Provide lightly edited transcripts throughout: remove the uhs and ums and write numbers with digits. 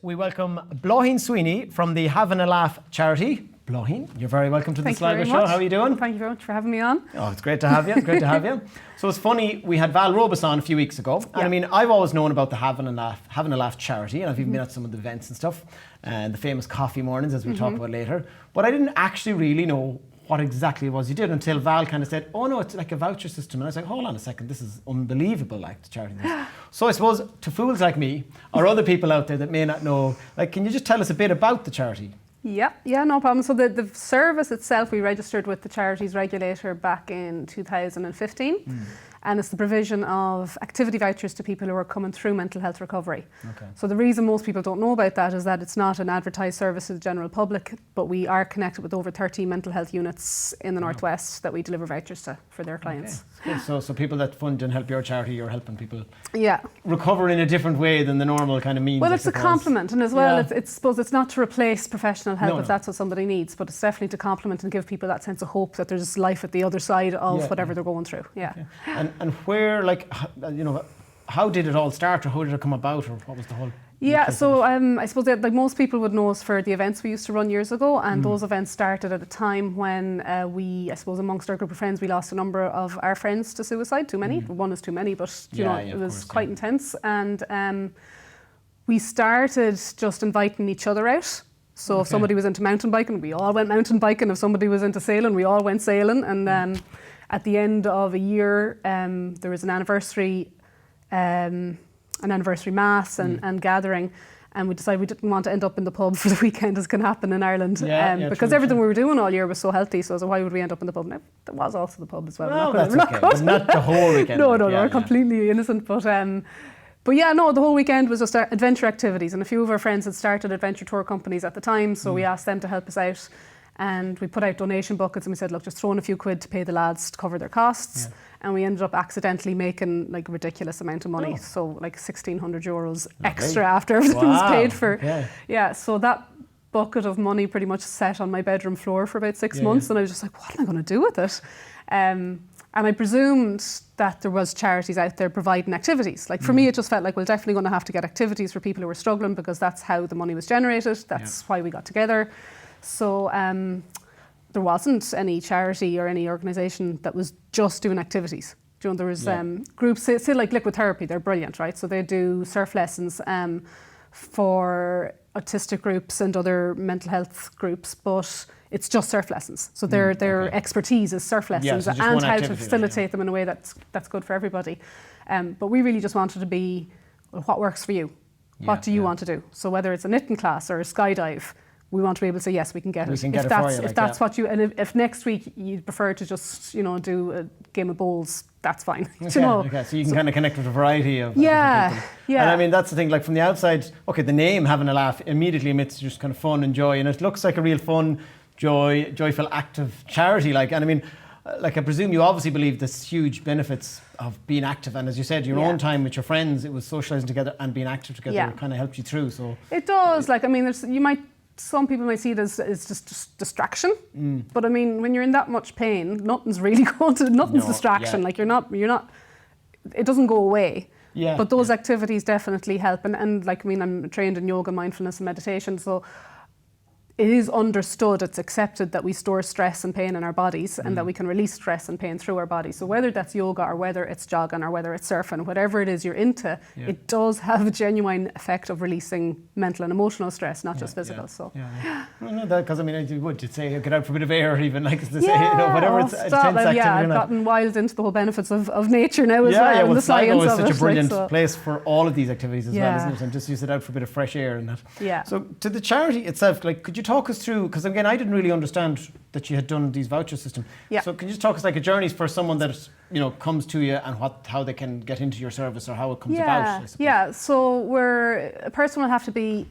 We welcome Bláithín Sweeney from the Havin A Laugh Charity. Bláithín, you're very welcome to the Sligo Show. How are you doing? Thank you very much for having me on. Oh, it's great to have you. Great to have you. So it's funny, we had Val Robus on a few weeks ago. And I mean, I've always known about the Havin A Laugh Charity, and I've even been at some of the events and stuff, and the famous coffee mornings, as we'll talk about later. But I didn't actually really know what exactly it was you did until Val kind of said, oh no, it's like a voucher system. And I was like, hold on a second, this is unbelievable, like the charity. So I suppose to fools like me, or other people out there that may not know, like, can you just tell us a bit about the charity? Yeah, no problem. So the service itself, we registered with the charities regulator back in 2015. And it's the provision of activity vouchers to people who are coming through mental health recovery. Okay. So the reason most people don't know about that is that it's not an advertised service to the general public, but we are connected with over 30 mental health units in the Northwest that we deliver vouchers to for their clients. Okay. So people that fund and help your charity, you're helping people Yeah. recover in a different way than the normal kind of means. Well, it's a complement, and as well, it's suppose it's not to replace professional help if that's what somebody needs, but it's definitely to complement and give people that sense of hope that there's life at the other side of whatever they're going through. Yeah. Okay. And where, like, you know, how did it all start, or how did it come about, or what was the whole? Yeah, so I suppose that, like most people would know us for the events we used to run years ago, and those events started at a time when I suppose amongst our group of friends, we lost a number of our friends to suicide. Too many. One is too many, but you know, it was quite intense. And we started just inviting each other out. So if somebody was into mountain biking, we all went mountain biking. If somebody was into sailing, we all went sailing. And at the end of a year, there was an anniversary mass and gathering, and we decided we didn't want to end up in the pub for the weekend, as can happen in Ireland, because everything we were doing all year was so healthy. So why would we end up in the pub? Now, there was also the pub as well. No, that's okay, but not the whole weekend. No, completely innocent. But yeah, no, the whole weekend was just adventure activities, and a few of our friends had started adventure tour companies at the time, so we asked them to help us out. And we put out donation buckets and we said, look, just throw in a few quid to pay the lads to cover their costs. And we ended up accidentally making like a ridiculous amount of money. So like €1,600 extra after everything was paid for. Yeah, so that bucket of money pretty much sat on my bedroom floor for about 6 months. And I was just like, what am I going to do with it? And I presumed that there was charities out there providing activities. Like for me, it just felt like we're definitely going to have to get activities for people who are struggling, because that's how the money was generated. That's why we got together. So there wasn't any charity or any organisation that was just doing activities. You know, there was groups, say like Liquid Therapy, they're brilliant, right? So they do surf lessons for autistic groups and other mental health groups, but it's just surf lessons. So their expertise is surf lessons and how to facilitate them in a way that's good for everybody. But we really just wanted to be, well, what works for you? What do you want to do? So whether it's a knitting class or a skydive, we want to be able to say, yes, we can get it. If that's what you, and if next week you'd prefer to just, you know, do a game of bowls, that's fine. Okay, you know? So you can kind of connect with a variety of people. And I mean, that's the thing, like from the outside, okay, the name Havin A Laugh immediately emits just kind of fun and joy, and it looks like a real fun, joyful, active charity. Like, and I mean, like I presume you obviously believe there's huge benefits of being active, and as you said, your own time with your friends, it was socialising together and being active together kind of helped you through. So it does. Like, I mean, some people might see it as just distraction, but I mean, when you're in that much pain, nothing's really nothing's distraction. Like you're not, it doesn't go away. But those activities definitely help, and like, I mean, I'm trained in yoga, mindfulness and meditation, so it is understood, it's accepted that we store stress and pain in our bodies and that we can release stress and pain through our bodies. So whether that's yoga or whether it's jogging or whether it's surfing, whatever it is you're into, it does have a genuine effect of releasing mental and emotional stress, not just physical. So no, because I mean, you'd say get out for a bit of air, or even like to say, you know, whatever it's intense activity. I've gotten wild into the whole benefits of nature now as well. Well, the Sligo science is such of a brilliant place for all of these activities as well, isn't it? And just use it out for a bit of fresh air and that. So to the charity itself, like, could you talk us through, because again, I didn't really understand that you had done these voucher system. So can you just talk us like a journey for someone that, you know, comes to you, and how they can get into your service or how it comes about? So a person will have to be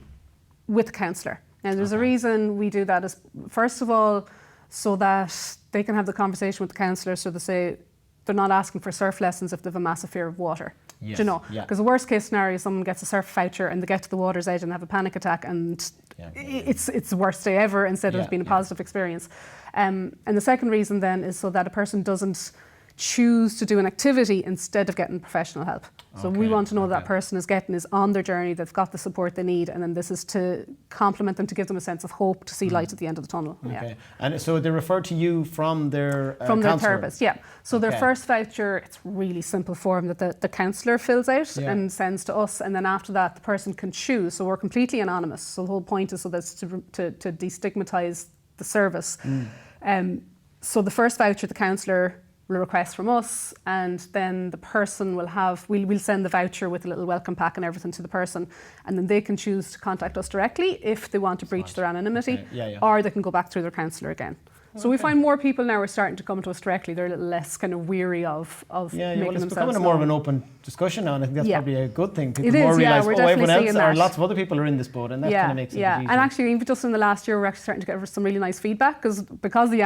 with a counsellor. And there's a reason we do that, is first of all, so that they can have the conversation with the counsellor, so they say they're not asking for surf lessons if they have a massive fear of water. Do you know? Because the worst case scenario is someone gets a surf voucher and they get to the water's edge and have a panic attack, and it's the worst day ever instead of being a positive experience. And the second reason then is so that a person doesn't choose to do an activity instead of getting professional help. So we want to know that person is on their journey, they've got the support they need, and then this is to complement them, to give them a sense of hope, to see light at the end of the tunnel. Okay. And so they refer to you from their their therapist, yeah. So their first voucher, it's really simple form that the counsellor fills out and sends to us, and then after that the person can choose. So we're completely anonymous. So the whole point is so that's to destigmatise the service. So the first voucher the counsellor will request from us, and then the person will we'll send the voucher with a little welcome pack and everything to the person, and then they can choose to contact us directly if they want to breach their anonymity, or they can go back through their counsellor again. So we find more people now are starting to come to us directly. They're a little less kind of weary of making themselves it's becoming more of an open discussion now, and I think that's probably a good thing. People it more is, realise, we're definitely everyone else, seeing or lots of other people are in this boat, and that kind of makes it easier. And actually, even just in the last year, we're actually starting to get some really nice feedback because of the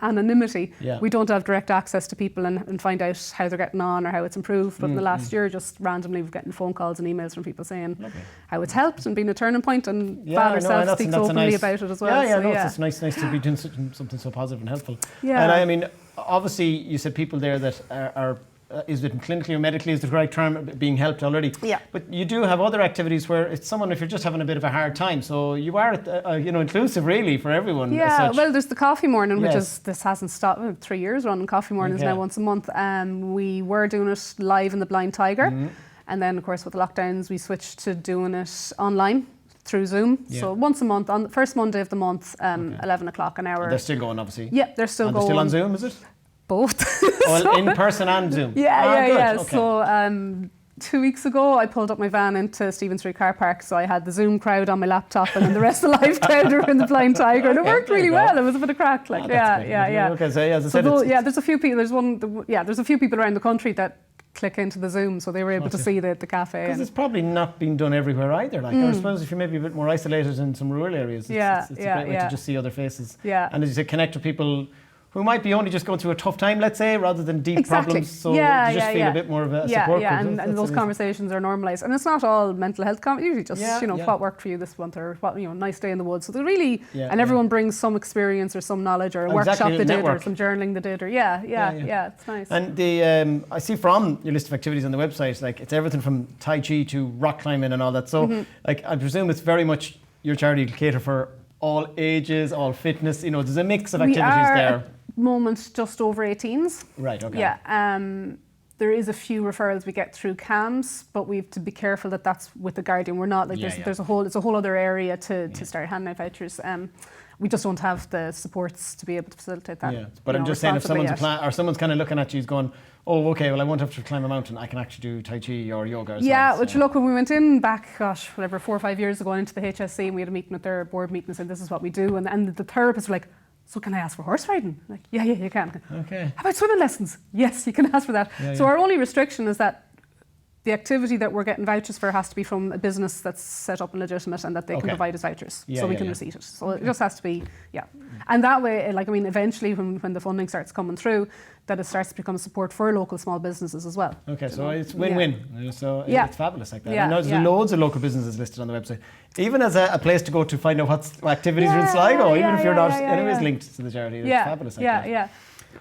anonymity, we don't have direct access to people and find out how they're getting on or how it's improved. But in the last year, just randomly, we're getting phone calls and emails from people saying how it's helped and been a turning point, and Val herself speaks openly about it as well. It's nice to be doing something so positive and helpful. And I mean, obviously, you said people there that are is it clinically or medically is the correct term, being helped already. Yeah. But you do have other activities where it's someone, if you're just having a bit of a hard time, so you are inclusive really for everyone. Yeah, well, there's the coffee morning, which is, this hasn't stopped, 3 years running coffee mornings now once a month. We were doing it live in the Blind Tiger, and then of course with the lockdowns we switched to doing it online through Zoom. So once a month, on the first Monday of the month, 11 o'clock an hour. And they're still going, obviously. Yeah, they're still going. They're still on Zoom, is it? Both. In person and Zoom? Yeah. Okay. So 2 weeks ago I pulled up my van into Stephen Street car park, so I had the Zoom crowd on my laptop and then the rest of the live crowd were in the Blind Tiger, and it worked really well. It was a bit of crack, like Okay, so as I said, there's a few people. There's a few people around the country that click into the Zoom, so they were able to see the cafe. Because it's probably not being done everywhere either. Like I suppose if you're maybe a bit more isolated in some rural areas, it's a great way to just see other faces. Yeah. And as you say, connect with people who might be only just going through a tough time, let's say, rather than deep problems. So you just feel a bit more of a support group. And those conversations are normalised. And it's not all mental health, usually just, what worked for you this month, or what, nice day in the woods. So they're really, and everyone brings some experience or some knowledge or a workshop they did or some journaling they did, or it's nice. And the I see from your list of activities on the website, like it's everything from Tai Chi to rock climbing and all that. So like I presume it's very much your charity will cater for all ages, all fitness, there's a mix of activities there. Moment just over 18s. Right, okay. Yeah, there is a few referrals we get through CAMS, but we have to be careful that that's with the Guardian. We're not like it's a whole other area to start handing out vouchers. We just don't have the supports to be able to facilitate that. Yeah, but I'm just saying, if someone's a plan, or someone's kind of looking at you, is going, oh, okay, well, I won't have to climb a mountain. I can actually do Tai Chi or yoga. As well, which look, when we went in back, 4 or 5 years ago into the HSC, and we had a meeting with their board meeting and said, this is what we do, and the therapists were like, so can I ask for horse riding? Like, yeah, you can. Okay. How about swimming lessons? Yes, you can ask for that. So our only restriction is that the activity that we're getting vouchers for has to be from a business that's set up and legitimate, and that they can provide us vouchers, so we can receipt it. So it just has to be, And that way, eventually when the funding starts coming through, that it starts to become support for local small businesses as well. Okay, so it's win-win. So it's fabulous like that. And there's loads of local businesses listed on the website. Even as a place to go to find out what activities are in Sligo, even if you're not anyways linked to the charity. It's fabulous like that.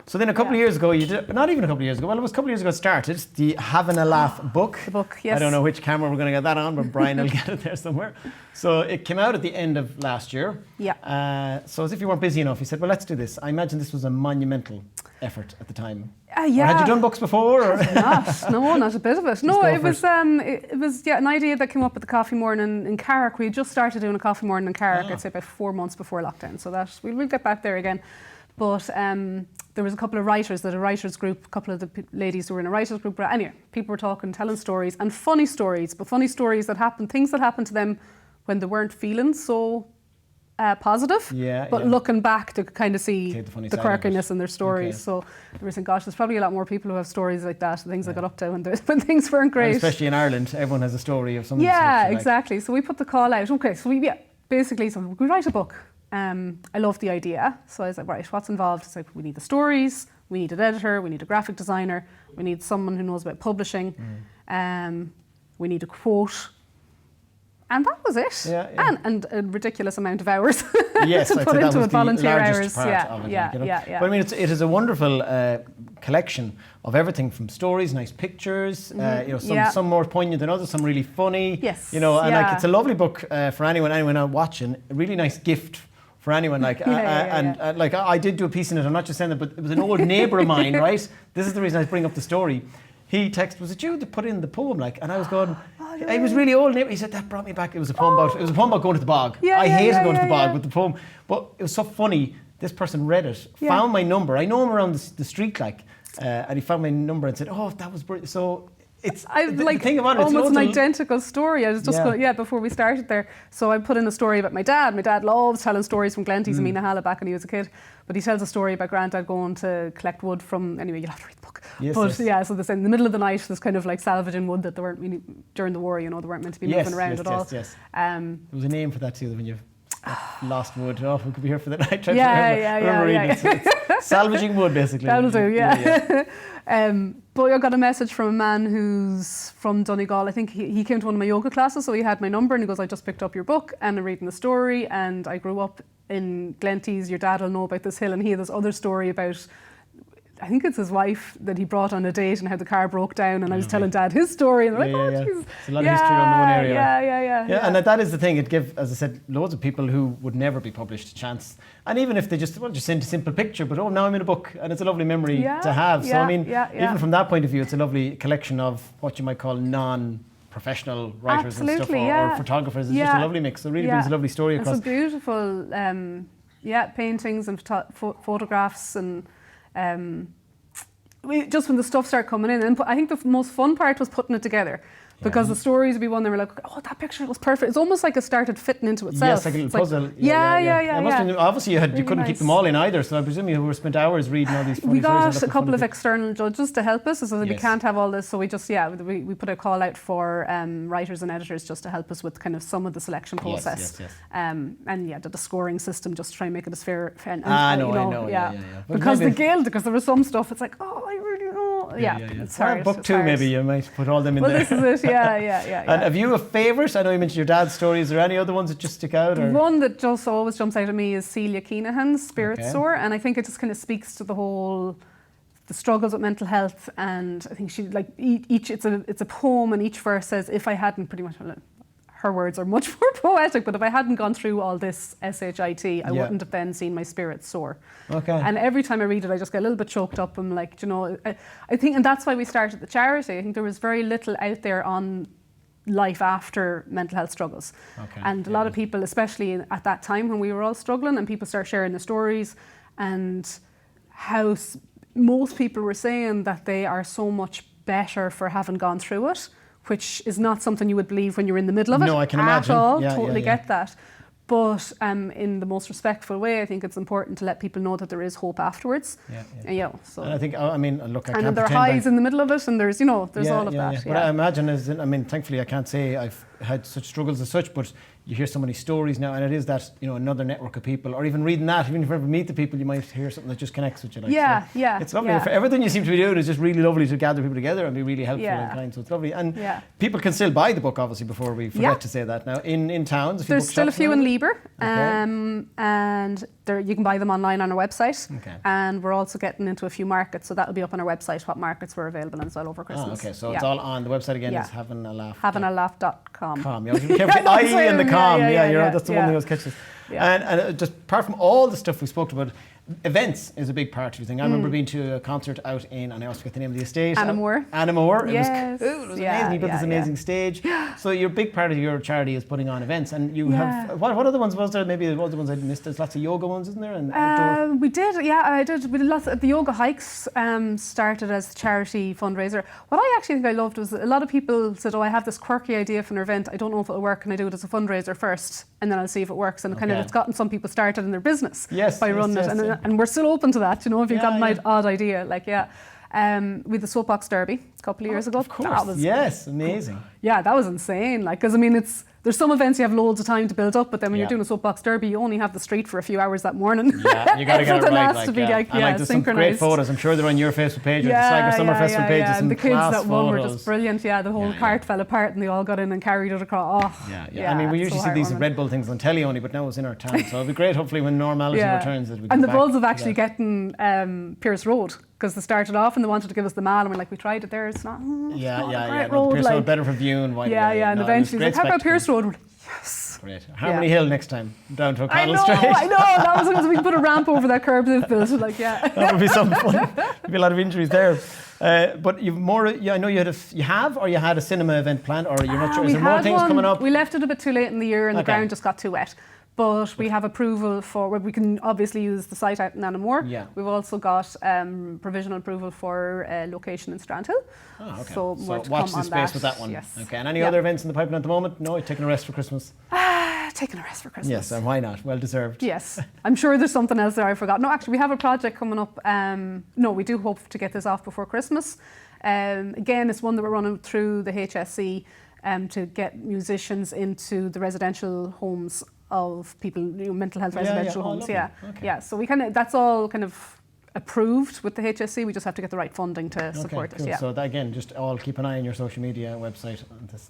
So then a couple of years ago, you did, not even a couple of years ago, well, it was a couple of years ago it started, the Havin A Laugh book. The book, yes. I don't know which camera we're going to get that on, but Brian will get it there somewhere. So it came out at the end of last year. Yeah. So as if you weren't busy enough, you said, well, let's do this. I imagine this was a monumental effort at the time. Yeah. Or had you done books before? Or? Not a bit of it. No, it was an idea that came up at the coffee morning in Carrick. We had just started doing a coffee morning in Carrick, I'd say about 4 months before lockdown. So that we'll get back there again. But there was a couple of writers, a writers group, a couple of the ladies who were in a writers group. Anyway, people were talking, telling stories, and funny stories, but funny stories that happened, things that happened to them when they weren't feeling so positive. But looking back, to kind of see the quirkiness in their stories. So they were saying, gosh, there's probably a lot more people who have stories like that, things they got up to when things weren't great. And especially in Ireland, everyone has a story of something. Yeah, exactly. So we put the call out. Okay, so we write a book. I loved the idea, so I was like, right, what's involved? It's like, we need the stories, we need an editor, we need a graphic designer, we need someone who knows about publishing, we need a quote, and that was it. And a ridiculous amount of hours to put into it, volunteer hours. But I mean, it is a wonderful collection of everything from stories, nice pictures, some more poignant than others, some really funny. Yes. Like it's a lovely book for anyone out watching. A really nice gift for anyone. Like, like I did do a piece in it. I'm not just saying that, but it was an old neighbour of mine, right? This is the reason I bring up the story. He texted, was it you that put in the poem? Like, and I was going, he was really old. He said, that brought me back. It was a poem about going to the bog. I hated going to the bog with the poem. But it was so funny. This person read it, found my number. I know him around the street, like, and he found my number and said, oh, that was brilliant. So it's the thing about it, it's almost an identical story. I was just going, before we started there. So I put in a story about my dad. My dad loves telling stories from Glenties and Mina back when he was a kid. But he tells a story about Grandad going to collect wood from, anyway, you'll have to read the book. So this, in the middle of the night, there's kind of like salvaging wood that they weren't really, during the war, they weren't meant to be moving around at all. Yes. There was a name for that too, when you've lost wood. Oh, we could be here for the night. It's salvaging wood, basically. That'll do, but I got a message from a man who's from Donegal. I think he came to one of my yoga classes, so he had my number and he goes, I just picked up your book and I'm reading the story and I grew up in Glenties. Your dad will know about this hill, and he had this other story about, I think it's his wife that he brought on a date and how the car broke down, and I was telling Dad his story, and they're like, Jesus. It's a lot of history on the one area. Yeah, and that is the thing. It gives, as I said, loads of people who would never be published a chance. And even if they just send a simple picture, but now I'm in a book, and it's a lovely memory to have. So even from that point of view, it's a lovely collection of what you might call non-professional writers and stuff, or photographers. It's just a lovely mix. So it really brings a lovely story across. It's a beautiful, paintings and photographs and. Just when the stuff started coming in, and I think the most fun part was putting it together, because the stories would be one they were like, oh, that picture was perfect. It's almost like it started fitting into itself. Yes, like a little puzzle. Obviously, you couldn't really keep them all in either, so I presume you spent hours reading all these funny stories. We got a couple of external judges to help us, so that we can't have all this, so we just, we put a call out for writers and editors just to help us with kind of some of the selection process. And the scoring system, just to try and make it as fair. I know. Because because there was some stuff, it's like, oh, I really know. It's hard. Book two, maybe you might put all them in there. Well, this is it, And have you a favourite? I know you mentioned your dad's story. Is there any other ones that just stick out? Or? One that just always jumps out at me is Celia Keenahan's Spirit Sore, and I think it just kind of speaks to the struggles with mental health. And I think she it's a poem, and each verse says, if I hadn't, pretty much, her words are much more poetic, but if I hadn't gone through all this SHIT, I wouldn't have then seen my spirit soar. And every time I read it, I just get a little bit choked up. I'm like, I think, and that's why we started the charity. I think there was very little out there on life after mental health struggles. And a lot of people, especially at that time when we were all struggling, and people start sharing the stories, and how most people were saying that they are so much better for having gone through it, which is not something you would believe when you're in the middle of it. No, I can imagine. At all. Totally get that. But in the most respectful way, I think it's important to let people know that there is hope afterwards. So. And I think, look, I can't and there are highs in the middle of it, and there's, there's all of that. But I imagine, thankfully, I can't say I've had such struggles as such, but you hear so many stories now, and it is that, another network of people, or even reading that, even if you ever meet the people, you might hear something that just connects with you. It's lovely. For everything you seem to be doing is just really lovely to gather people together and be really helpful and kind, so it's lovely. And people can still buy the book, obviously, before we forget to say that now. In towns, there's still a few in Lieber, and you can buy them online on our website, and we're also getting into a few markets, so that'll be up on our website, what markets we're available in as well over Christmas. So it's all on the website again, is Havin A Laugh. HavinALaugh.com. Be careful, the I and the com. That's the one that always catches. And just apart from all the stuff we spoke about, events is a big part of the thing. I remember being to a concert out in, and I always forget the name of the estate. Anamore. It was cool. It was amazing. You built this amazing stage. So your big part of your charity is putting on events, and you have what other ones was there? Maybe the other ones I missed. There's lots of yoga ones, isn't there? And we did. I did. We did lots of the yoga hikes. Started as a charity fundraiser. What I actually think I loved was a lot of people said, "Oh, I have this quirky idea for an event. I don't know if it'll work. Can I do it as a fundraiser first, and then I'll see if it works?" And it's gotten some people started in their business by running it, and we're still open to that. If you've got an odd idea, with the Soapbox Derby a couple of years ago. Of course. That was amazing. yeah, that was insane. Like, because I mean, there's some events you have loads of time to build up, but then when you're doing a soapbox derby, you only have the street for a few hours that morning. Yeah, you got to get it right. Has to be like, and like, there's some great photos. I'm sure they're on your Facebook page or the Sligo Summer Festival page. And the kids that won were photos. just brilliant. Yeah, the whole cart fell apart and they all got in and carried it across. Oh, yeah. I mean, we usually see these Red Bull things on telly only, but now it's in our town. So it'll be great, hopefully, when normality returns. That we and the buzz of actually getting Pierce Road, because they started off and they wanted to give us the mall, and we're like, we tried it there, it's not. Yeah. Road, Pierce Road better for viewing. And eventually, like, how about Pierce Road? We're like, yes. Great. Harmony Hill next time, down to O'Connell Street. I know. That was it. We can put a ramp over that curb they've built. Like, that would be some fun. There'd be a lot of injuries there. But you've more. I know you had a cinema event planned, or you're not sure. Is there more things coming up? We left it a bit too late in the year, and the ground just got too wet. But we have approval for, we can obviously use the site out in Annamore. Yeah. We've also got provisional approval for location in Strandhill. Oh, okay. So watch this space with that one. Yes. Okay. And any other events in the pipeline at the moment? No, you're taking a rest for Christmas? Taking a rest for Christmas. Yes, and why not? Well deserved. Yes. I'm sure there's something else there I forgot. No, actually, we have a project coming up. No, we do hope to get this off before Christmas. Again, it's one that we're running through the HSE to get musicians into the residential homes of people, mental health residential homes. Okay. So we that's all kind of approved with the HSE. We just have to get the right funding to support it. So that, again, just all keep an eye on your social media website.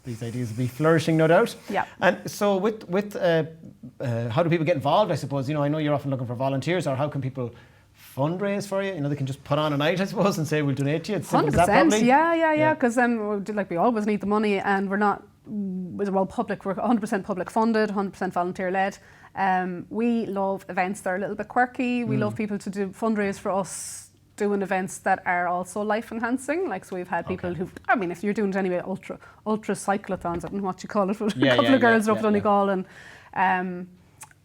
These ideas will be flourishing, no doubt. Yeah. And so with how do people get involved? I suppose I know you're often looking for volunteers, or how can people fundraise for you? They can just put on a night, I suppose, and say we'll donate to you. It's 100%. Yeah. Because we always need the money, and we're not. We're public. We're 100% public funded, 100% volunteer led. We love events that are a little bit quirky. We love people to do fundraise for us, doing events that are also life enhancing. Like, so we've had people who, if you're doing it anyway, ultra cyclothons, I don't know what you call it, but a couple of girls up Donegal, and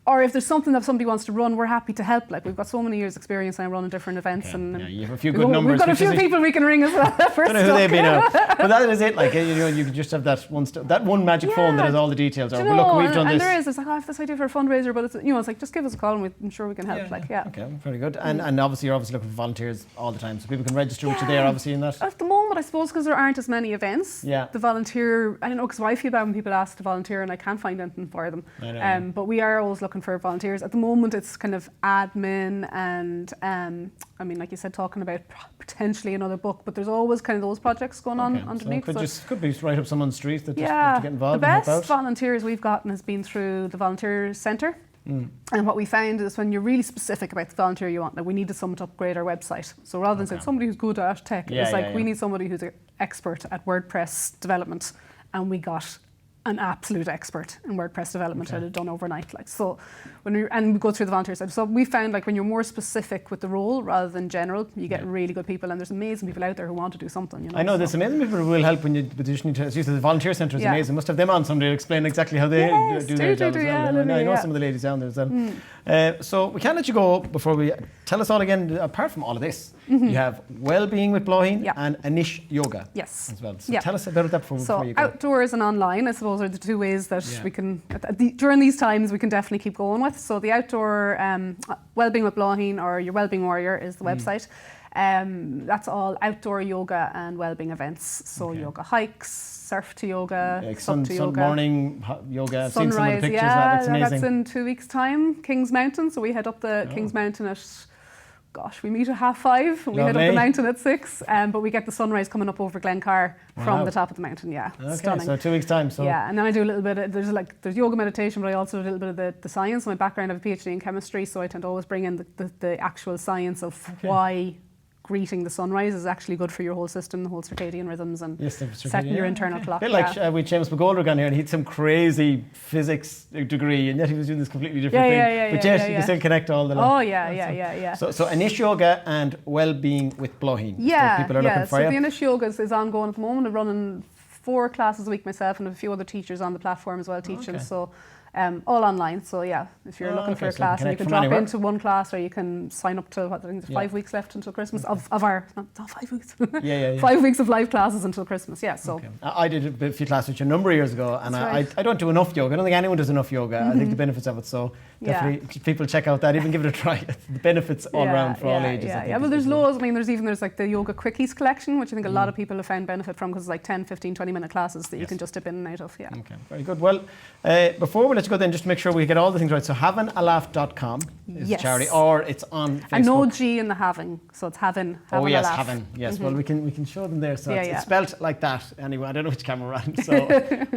or if there's something that somebody wants to run, we're happy to help. Like, we've got so many years' experience now running different events, and you have a few good numbers. We've got a few people we can ring as well. I don't know who they've been out, but that is it. Like, you can just have that one magic phone that has all the details. Or look, we've done this. And it's like, I have this idea for a fundraiser, but it's like, just give us a call and I'm sure we can help. Okay, very good. And obviously you're looking for volunteers all the time, so people can register with you there. Obviously in that. At the moment, I suppose, because there aren't as many events. Yeah. The volunteer, I don't know, because I feel bad when people ask to volunteer and I can't find anything for them. I know. But we are always looking for volunteers. At the moment, it's kind of admin and, like you said, talking about potentially another book, but there's always kind of those projects going on underneath. So could be right up someone's street that just want to get involved. The best volunteers we've gotten has been through the volunteer centre. And what we found is when you're really specific about the volunteer you want, we needed someone to upgrade our website. So rather than saying somebody who's good at tech, it's like we need somebody who's an expert at WordPress development, and we got an absolute expert in WordPress development that had done overnight. Like, so when we go through the volunteer side, so we found like when you're more specific with the role rather than general, you get really good people, and there's amazing people out there who want to do something. I know there's amazing people who will help when you just need to. As you said, the volunteer centre is amazing. Must have them on somebody to explain exactly how they do their job as well. I know some of the ladies down there as well. So we can't let you go before we tell us all again. Apart from all of this, you have Wellbeing with Bláithín and Anish Yoga as well. So tell us about that before you go. So outdoors and online, I suppose, are the two ways that we can, during these times, we can definitely keep going with. So the outdoor Wellbeing with Bláithín, or your Wellbeing Warrior, is the website. That's all outdoor yoga and wellbeing events. So yoga hikes, surf to yoga, sun to yoga, morning yoga. I've seen some of the pictures. That looks amazing. That's in 2 weeks' time. Kings Mountain. So we head up the Kings Mountain at. We meet at 5:30. We head up the mountain at 6, but we get the sunrise coming up over Glencar from the top of the mountain. Stunning. So 2 weeks' time. So and then I do a little bit of, there's yoga meditation, but I also do a little bit of the science. My background, I have a PhD in chemistry, so I tend to always bring in the actual science of why greeting the sunrise is actually good for your whole system, the whole circadian rhythms, and setting your internal clock. A bit like with Seamus McGoldrick on here, and he had some crazy physics degree, and yet he was doing this completely different thing. But yes, you can still connect all the lines. So Anish Yoga and Wellbeing with Bláithín. People are looking for you. So the Anish Yoga is ongoing at the moment. I'm running 4 classes a week myself, and a few other teachers on the platform as well teaching. So all online. So yeah, if you're looking for a so class, and you can from drop anywhere. into one class, or you can sign up to, what, I think there's 5 weeks left until Christmas of our, not 5 weeks. 5 weeks of live classes until Christmas, yeah. So I did a few classes with you a number of years ago, and I don't do enough yoga. I don't think anyone does enough yoga. I think the benefits of it, so definitely people check out that, even give it a try. The benefits all around for all ages. Yeah, well, there's loads. I mean, there's like the Yoga Quickies collection, which I think a lot of people have found benefit from, because it's like 10, 15, 20-minute classes that you can just dip in and out of. Yeah. Okay, very good. Well, before we let you go then, just to make sure we get all the things right, so havinalaugh.com is the charity, or it's on Facebook. And no G in the having, so it's Havin. Oh yes, A Laugh. Havin. Yes, well we can show them there. So it's spelt like that. Anyway, I don't know which camera we're on. So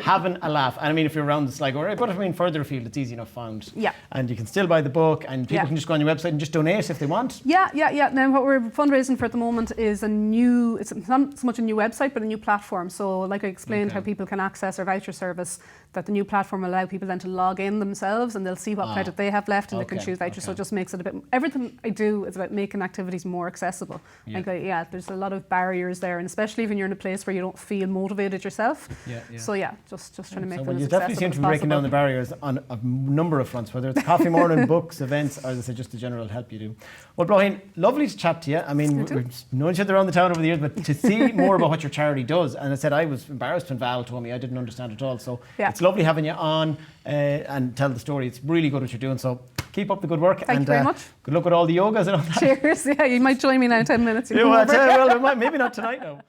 Havin A Laugh. And I mean, if you're around the Sligo area, but I mean further afield, it's easy enough found. Yeah. And you can still buy the book, and people can just go on your website and just donate if they want. Yeah. Now what we're fundraising for at the moment is it's not so much a new website, but a new platform. So like I explained how people can access our voucher service, that the new platform will allow people then to log in themselves, and they'll see what credit they have left, and they can choose vouchers. So it just makes it a bit, everything I do is about making activities more accessible. Like there's a lot of barriers there, and especially when you're in a place where you don't feel motivated yourself. So just trying to make them as you accessible definitely seem to be breaking down the barriers on a number of fronts, whether it's coffee morning, books, events, or as I say, just the general help you do. Well, Bláithín, lovely to chat to you. I mean, we've known each other around the town over the years, but to see more about what your charity does, and I said I was embarrassed when Val told me, I didn't understand at all. So it's lovely having you on and tell the story. It's really good what you're doing. So keep up the good work. Thank you very much. Good luck with all the yogas and all that. Cheers. Yeah, you might join me now in 10 minutes. Well, maybe not tonight now.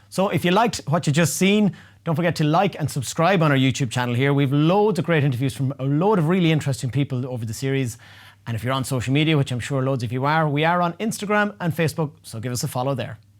So if you liked what you just seen, don't forget to like and subscribe on our YouTube channel here. We've loads of great interviews from a load of really interesting people over the series. And if you're on social media, which I'm sure loads of you are, we are on Instagram and Facebook, so give us a follow there.